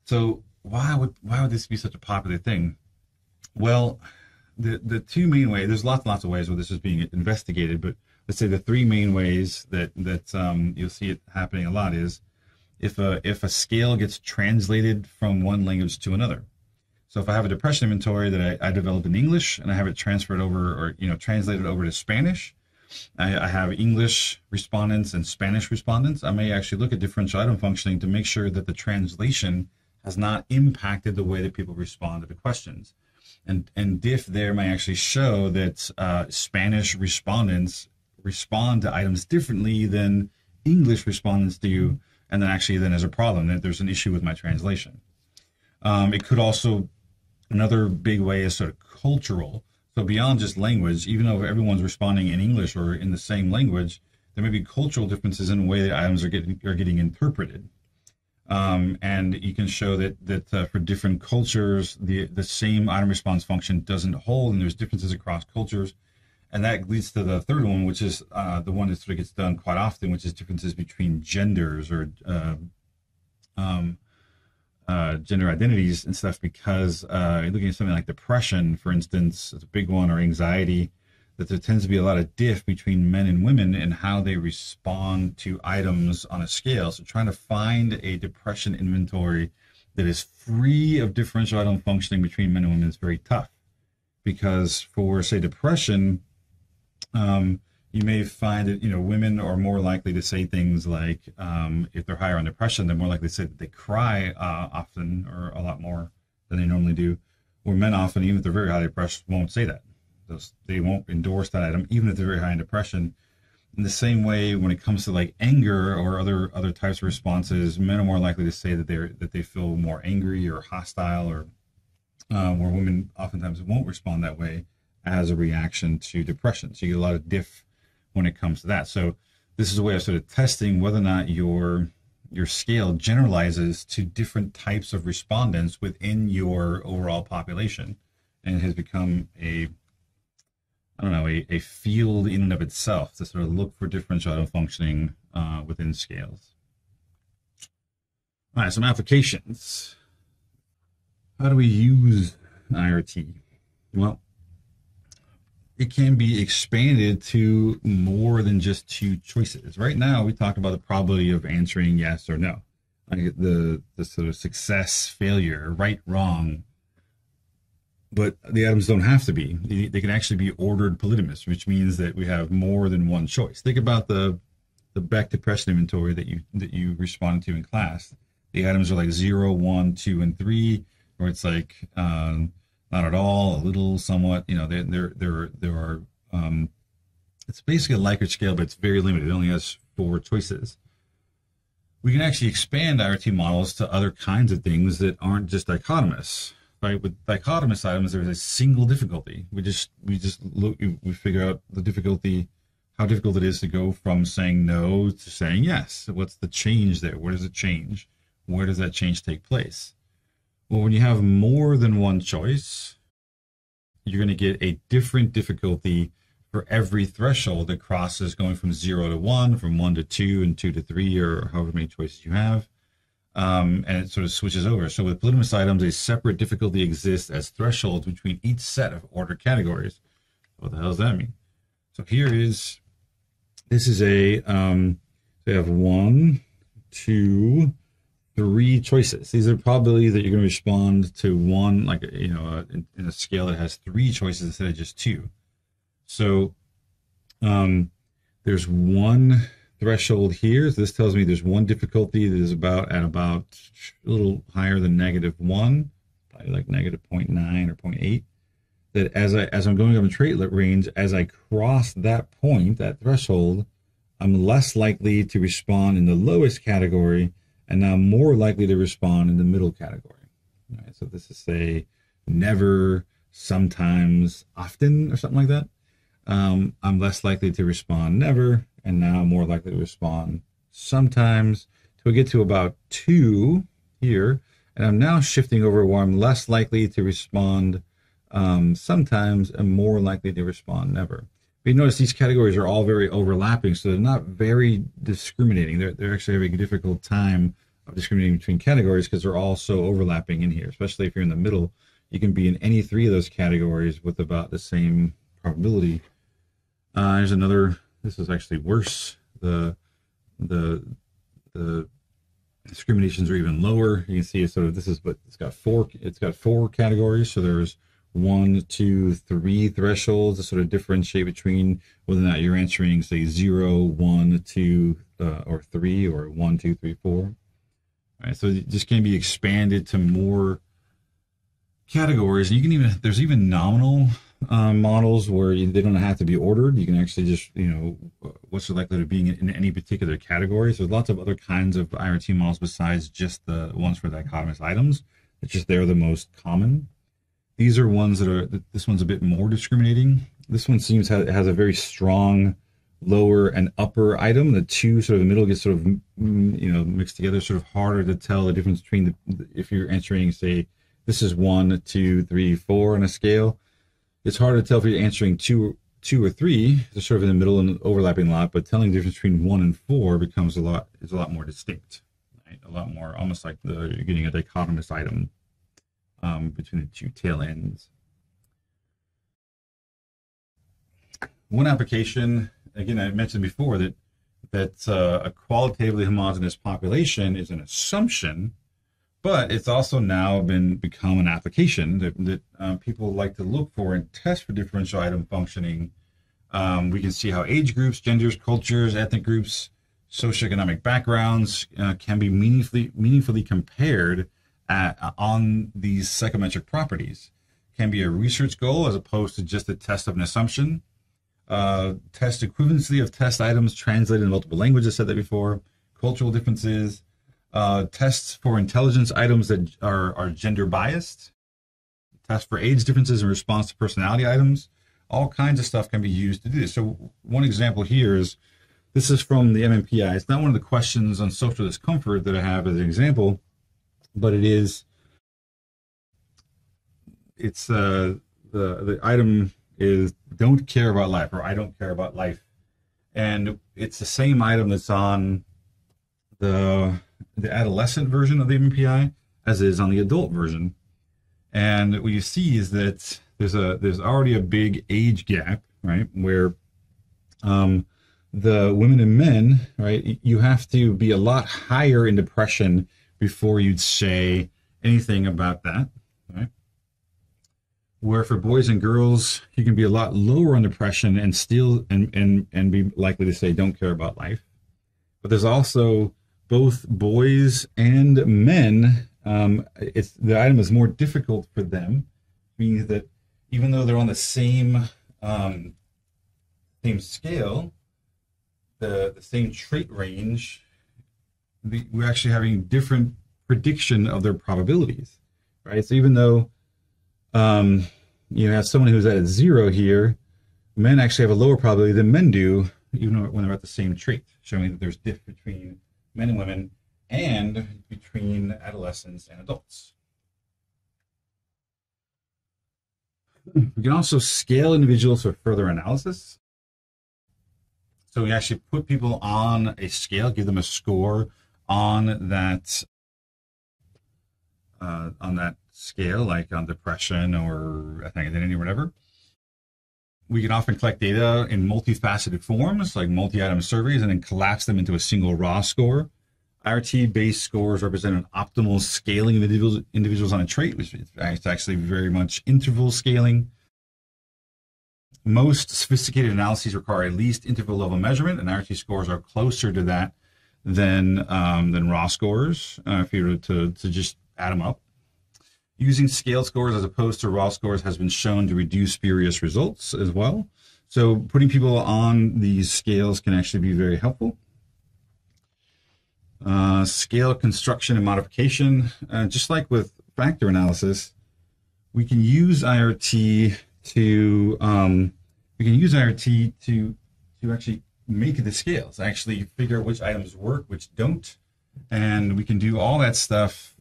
So why would this be such a popular thing? Well, the two main ways, there's lots and lots of ways where this is being investigated, but let's say the three main ways that you'll see it happening a lot is if a scale gets translated from one language to another. So if I have a depression inventory that I developed in English and I have it transferred over, or translated over to Spanish, I have English respondents and Spanish respondents. I may actually look at differential item functioning to make sure that the translation has not impacted the way that people respond to the questions. And diff there may actually show that Spanish respondents respond to items differently than English respondents do, and then actually then there's a problem, that there's an issue with my translation. It could also, another big way is sort of cultural. So beyond just language, even though everyone's responding in English or in the same language, there may be cultural differences in the way that items are getting interpreted. And you can show that for different cultures, the same item response function doesn't hold, and there's differences across cultures. And that leads to the third one, which is the one that sort of gets done quite often, which is differences between genders or gender identities and stuff, because looking at something like depression, for instance, it's a big one, or anxiety, that there tends to be a lot of diff between men and women in how they respond to items on a scale. So trying to find a depression inventory that is free of differential item functioning between men and women is very tough, because for, say, depression, you may find that, women are more likely to say things like, if they're higher on depression, they're more likely to say that they cry often, or a lot more than they normally do. Or men often, even if they're very high depressed, won't say that. They won't endorse that item, even if they're very high in depression. In the same way, when it comes to like anger or other types of responses, men are more likely to say that they feel more angry or hostile, or where women oftentimes won't respond that way as a reaction to depression. So you get a lot of diff when it comes to that. So this is a way of sort of testing whether or not your scale generalizes to different types of respondents within your overall population, and it has become a field in and of itself to sort of look for differential item functioning within scales. All right, some applications. How do we use IRT? Well, it can be expanded to more than just two choices. Right now, we talked about the probability of answering yes or no, like the sort of success, failure, right, wrong. But the items don't have to be. They can actually be ordered polytomous, which means that we have more than one choice. Think about the Beck depression inventory that you responded to in class. The items are like 0, 1, 2, and 3, or it's like not at all, a little, somewhat. There are. It's basically a Likert scale, but it's very limited. It only has 4 choices. We can actually expand IRT models to other kinds of things that aren't just dichotomous. Right? With dichotomous items, there's a single difficulty. We just look, we figure out the difficulty, how difficult it is to go from saying no to saying yes. What's the change there? Where does it change? Where does that change take place? Well, when you have more than one choice, you're going to get a different difficulty for every threshold that crosses, going from 0 to 1, from 1 to 2, and 2 to 3, or however many choices you have. And it sort of switches over. So with polytomous items, a separate difficulty exists as thresholds between each set of ordered categories. What the hell does that mean? So this is a, we have 1, 2, 3 choices. These are probabilities that you're going to respond to one, like, in a scale that has 3 choices instead of just 2. So there's one threshold here. So this tells me there's one difficulty that is about a little higher than -1, probably like -0.9 or 0.8. That as I'm going up in trait range, as I cross that point, that threshold, I'm less likely to respond in the lowest category, and now more likely to respond in the middle category. All right, so this is, say, never, sometimes, often, or something like that. I'm less likely to respond never, and now more likely to respond sometimes, till we get to about 2 here, and I'm now shifting over where I'm less likely to respond sometimes and more likely to respond never. But you notice these categories are all very overlapping, so they're not very discriminating. They're actually having a difficult time of discriminating between categories because they're all so overlapping in here, especially if you're in the middle. You can be in any 3 of those categories with about the same probability. There's another. This is actually worse. The discriminations are even lower. You can see sort of this is, but it's got 4 categories. So there's 1, 2, 3 thresholds to sort of differentiate between whether or not you're answering, say, 0, 1, 2, or 3, or 1, 2, 3, 4. All right, so this can be expanded to more categories. You can even, there's even nominal models where they don't have to be ordered. You can actually just, what's the likelihood of being in any particular category. So there's lots of other kinds of IRT models besides just the ones for dichotomous items. It's just they're the most common. These are ones that are, this one's a bit more discriminating. This one seems has a very strong lower and upper item. The two sort of the middle gets sort of, mixed together, sort of harder to tell the difference between if you're answering, say, this is 1, 2, 3, 4 on a scale. It's harder to tell if you're answering two or three. They're sort of in the middle and overlapping a lot, but telling the difference between 1 and 4 becomes a lot more distinct, right? A lot more, almost like you're getting a dichotomous item between the two tail ends. One application, again, I mentioned before that a qualitatively homogeneous population is an assumption, but it's also now become an application that people like to look for and test for differential item functioning. We can see how age groups, genders, cultures, ethnic groups, socioeconomic backgrounds can be meaningfully compared on these psychometric properties. Can be a research goal as opposed to just a test of an assumption. Test equivalency of test items translated in multiple languages, said that before. Cultural differences. Tests for intelligence items that are gender biased. Tests for age differences in response to personality items. All kinds of stuff can be used to do this. So one example here is, this is from the MMPI. It's not one of the questions on social discomfort that I have as an example, but it is, it's the item is don't care about life, or I don't care about life. And it's the same item that's on the adolescent version of the MMPI as it is on the adult version. And what you see is that there's already a big age gap, right? Where the women and men, right, you have to be a lot higher in depression before you'd say anything about that, right? Where for boys and girls, you can be a lot lower on depression and still and be likely to say don't care about life. But there's also both boys and men. The item is more difficult for them, meaning that even though they're on the same scale, the same trait range, we're actually having different prediction of their probabilities, right? So even though you have someone who's at 0 here, men actually have a lower probability than men do, even when they're at the same trait, showing that there's diff between men and women and between adolescents and adults. We can also scale individuals for further analysis. So we actually put people on a scale, give them a score on that scale, like on depression or ethnic identity or whatever. We can often collect data in multifaceted forms, like multi-item surveys, and then collapse them into a single raw score. IRT-based scores represent an optimal scaling of individuals on a trait, which is actually very much interval scaling. Most sophisticated analyses require at least interval level measurement, and IRT scores are closer to that than raw scores, if you were to just add them up. Using scale scores as opposed to raw scores has been shown to reduce spurious results as well. So putting people on these scales can actually be very helpful. Scale construction and modification, just like with factor analysis, we can use IRT to actually make the scales, actually figure out which items work, which don't, and we can do all that stuff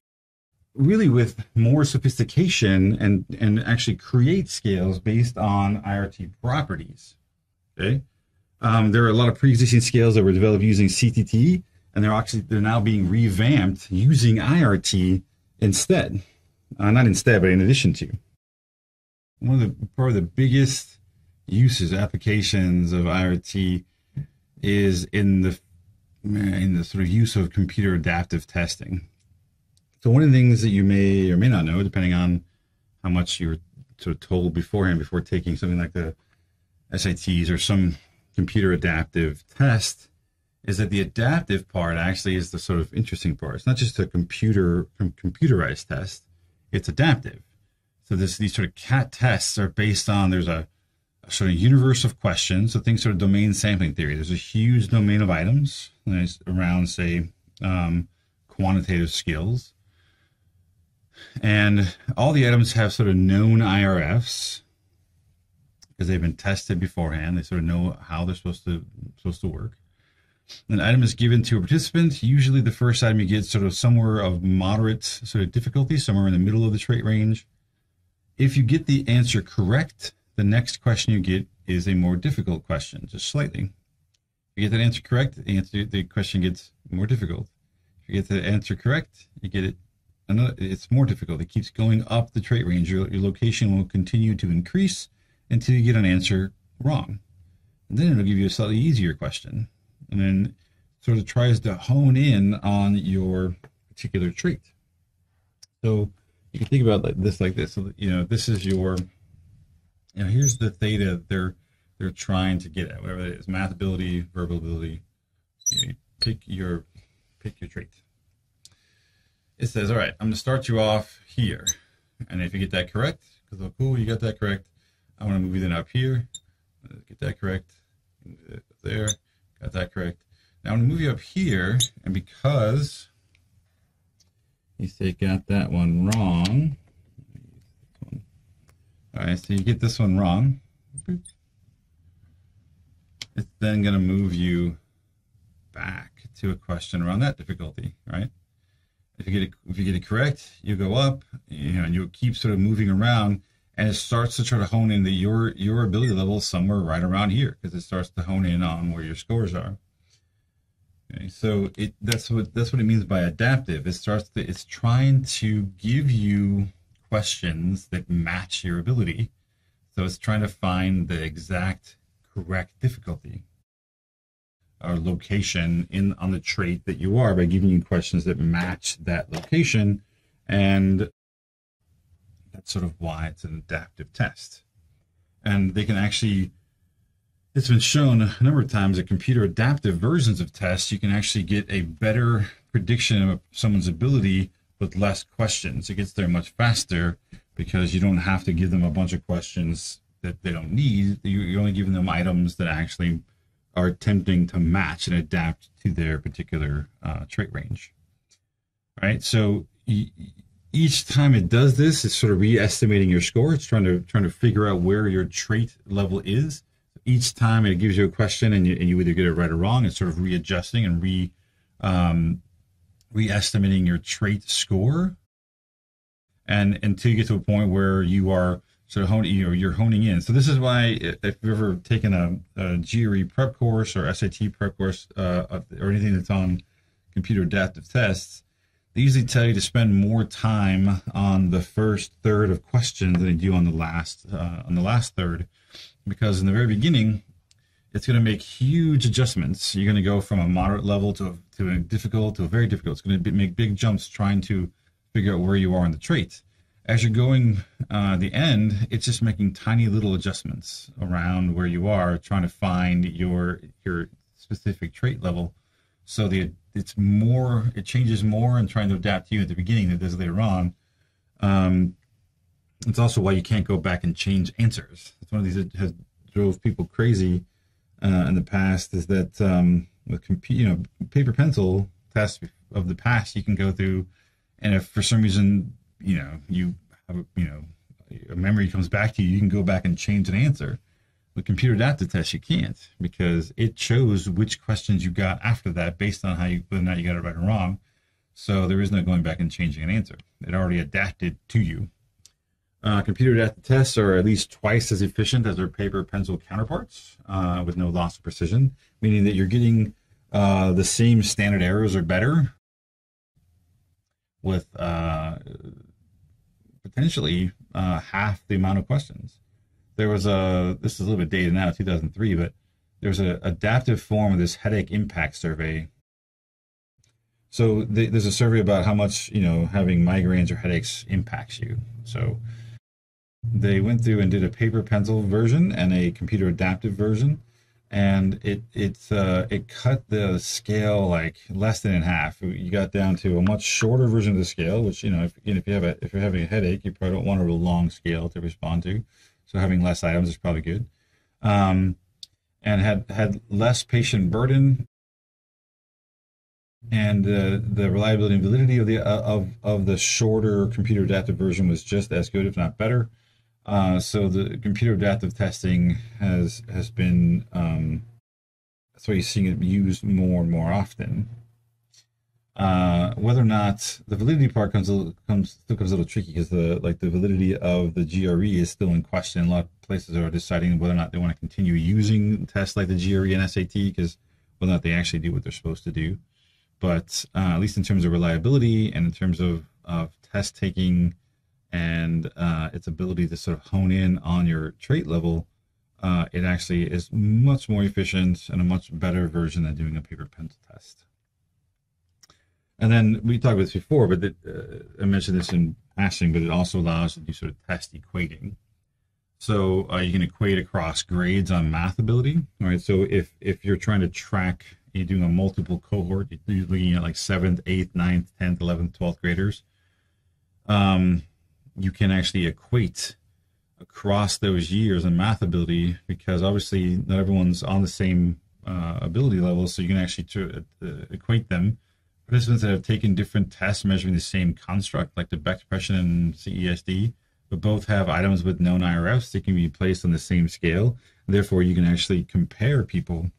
really with more sophistication and actually create scales based on IRT properties. Okay, there are a lot of pre-existing scales that were developed using CTT, and they're now being revamped using IRT instead, not instead, but in addition to. Probably the biggest uses, applications of IRT is in the sort of use of computer adaptive testing. So one of the things that you may or may not know, depending on how much you were sort of told beforehand before taking something like the SATs or some computer adaptive test, is that the adaptive part actually is the sort of interesting part. It's not just a computerized test, it's adaptive. So these sort of CAT tests are based on, there's a sort of universe of questions. So think sort of domain sampling theory. There's a huge domain of items around, say, quantitative skills. And all the items have sort of known IRFs because they've been tested beforehand. They sort of know how they're supposed to work. An item is given to a participant. Usually the first item you get sort of somewhere of moderate sort of difficulty, somewhere in the middle of the trait range. If you get the answer correct, the next question you get is a more difficult question, just slightly. If you get that answer correct, the question gets more difficult. If you get the answer correct, you get it. It's more difficult. It keeps going up the trait range. Your location will continue to increase until you get an answer wrong. And then it'll give you a slightly easier question. And then sort of tries to hone in on your particular trait. So you can think about this like this. So, this is your, here's the theta they're trying to get at, whatever it is, math ability, verbal ability. You pick your trait. It says, all right, I'm going to start you off here. And if you get that correct, because oh, cool, you got that correct, I want to move you then up here. Get that correct. There. Got that correct. Now I'm going to move you up here, and because you say got that one wrong, all right, so you get this one wrong, it's then going to move you back to a question around that difficulty, right? If you get it correct, you go up, and you'll keep sort of moving around, and it starts to try to hone in your ability level somewhere right around here, because it starts to hone in on where your scores are. Okay, so that's what it means by adaptive. It's trying to give you questions that match your ability. So it's trying to find the exact correct difficulty or location on the trait that you are by giving you questions that match that location. And that's sort of why it's an adaptive test. And they can actually, it's been shown a number of times that computer adaptive versions of tests, you can actually get a better prediction of someone's ability with less questions. It gets there much faster because you don't have to give them a bunch of questions that they don't need. You're only giving them items that actually are attempting to match and adapt to their particular trait range. Right? So each time it does this, it's sort of re-estimating your score. It's trying to figure out where your trait level is. Each time it gives you a question and you either get it right or wrong. It's sort of readjusting and re-estimating your trait score, and until you get to a point where you are sort of you're honing in. So this is why if you've ever taken a GRE prep course or SAT prep course or anything that's on computer adaptive tests, they usually tell you to spend more time on the first third of questions than they do on the last third, because in the very beginning, it's going to make huge adjustments. You're going to go from a moderate level to a difficult to a very difficult. It's going to make big jumps trying to figure out where you are in the trait. As you're going the end, it's just making tiny little adjustments around where you are, trying to find your specific trait level. So it changes more and trying to adapt to you at the beginning than it does later on. It's also why you can't go back and change answers. It's one of these that has drove people crazy in the past, is that with paper pencil tests of the past you can go through, and if for some reason you have a memory comes back to you, you can go back and change an answer. With computer adaptive tests, you can't, because it shows which questions you got after that based on whether or not you got it right or wrong. So there is no going back and changing an answer. It already adapted to you. Computer adaptive tests are at least twice as efficient as their paper pencil counterparts, with no loss of precision, meaning that you're getting the same standard errors or better with potentially half the amount of questions. There was this is a little bit dated now, 2003, but there was an adaptive form of this headache impact survey. So there's a survey about how much having migraines or headaches impacts you. So they went through and did a paper pencil version and a computer adaptive version, and it cut the scale like less than in half. You got down to a much shorter version of the scale, which, you know, if you're having a headache, you probably don't want a real long scale to respond to. So having less items is probably good. And had less patient burden, and the reliability and validity of the shorter computer adaptive version was just as good, if not better. So the computer adaptive testing has been, that's why you're seeing it used more and more often. Whether or not the validity part still comes a little tricky, because the validity of the GRE is still in question. A lot of places are deciding whether or not they want to continue using tests like the GRE and SAT, because whether or not they actually do what they're supposed to do. But at least in terms of reliability and in terms of test taking and its ability to sort of hone in on your trait level, it actually is much more efficient and a much better version than doing a paper pencil test. And then we talked about this before, but I mentioned this in passing, but it also allows you to do sort of test equating. So you can equate across grades on math ability, right? So if you're trying to track, you're doing a multiple cohort, you're looking at like 7th, 8th, 9th, 10th, 11th, 12th graders, you can actually equate across those years in math ability, because obviously not everyone's on the same ability level, so you can actually equate them. Participants that have taken different tests measuring the same construct, like the Beck depression and CESD, but both have items with known IRFs, they can be placed on the same scale. Therefore, you can actually compare people.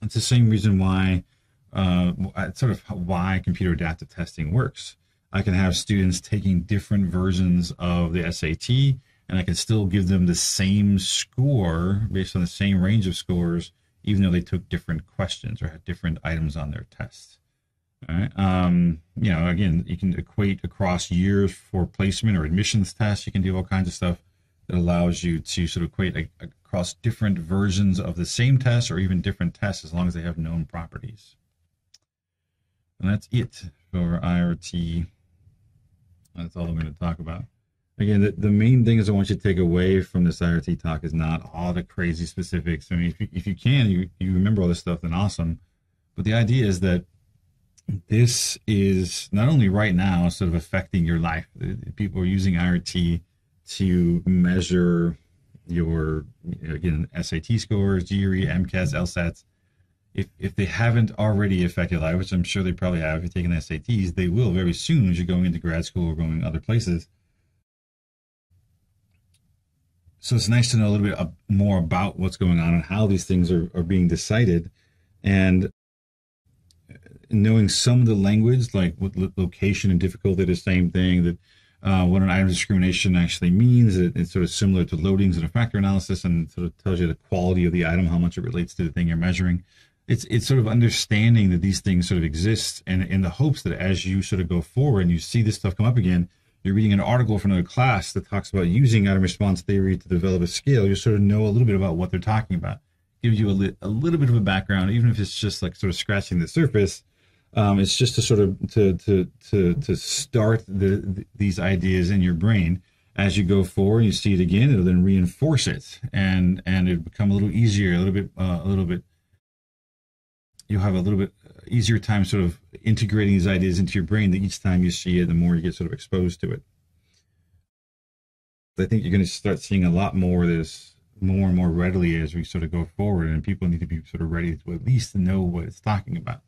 It's the same reason why, why computer adaptive testing works. I can have students taking different versions of the SAT, and I can still give them the same score based on the same range of scores, even though they took different questions or had different items on their tests. All right. You know, again, you can equate across years for placement or admissions tests. You can do all kinds of stuff that allows you to sort of equate across different versions of the same test, or even different tests, as long as they have known properties. And that's it for IRT. That's all I'm going to talk about. Again, the main thing is I want you to take away from this IRT talk is not all the crazy specifics. I mean, if you can, you remember all this stuff, then awesome. But the idea is that this is not only right now sort of affecting your life. People are using IRT to measure your, again, SAT scores, GRE, MCATs, LSATs. If they haven't already affected life, which I'm sure they probably have, if you're taking the SATs, they will very soon as you're going into grad school or going other places. So it's nice to know a little bit more about what's going on and how these things are being decided. And knowing some of the language, like what location and difficulty, the same thing, that what an item discrimination actually means. It's sort of similar to loadings and a factor analysis, and sort of tells you the quality of the item, how much it relates to the thing you're measuring. It's sort of understanding that these things sort of exist, and in the hopes that as you sort of go forward and you see this stuff come up again, you're reading an article from another class that talks about using item response theory to develop a scale, you sort of know a little bit about what they're talking about. Gives you a little bit of a background, even if it's just like sort of scratching the surface. It's just to sort of to start these ideas in your brain. As you go forward, you see it again, it'll then reinforce it, and it'll become a little easier, a little bit. You'll have a little bit easier time sort of integrating these ideas into your brain. That each time you see it, the more you get sort of exposed to it. I think you're going to start seeing a lot more of this more and more readily as we sort of go forward, and people need to be sort of ready to at least know what it's talking about.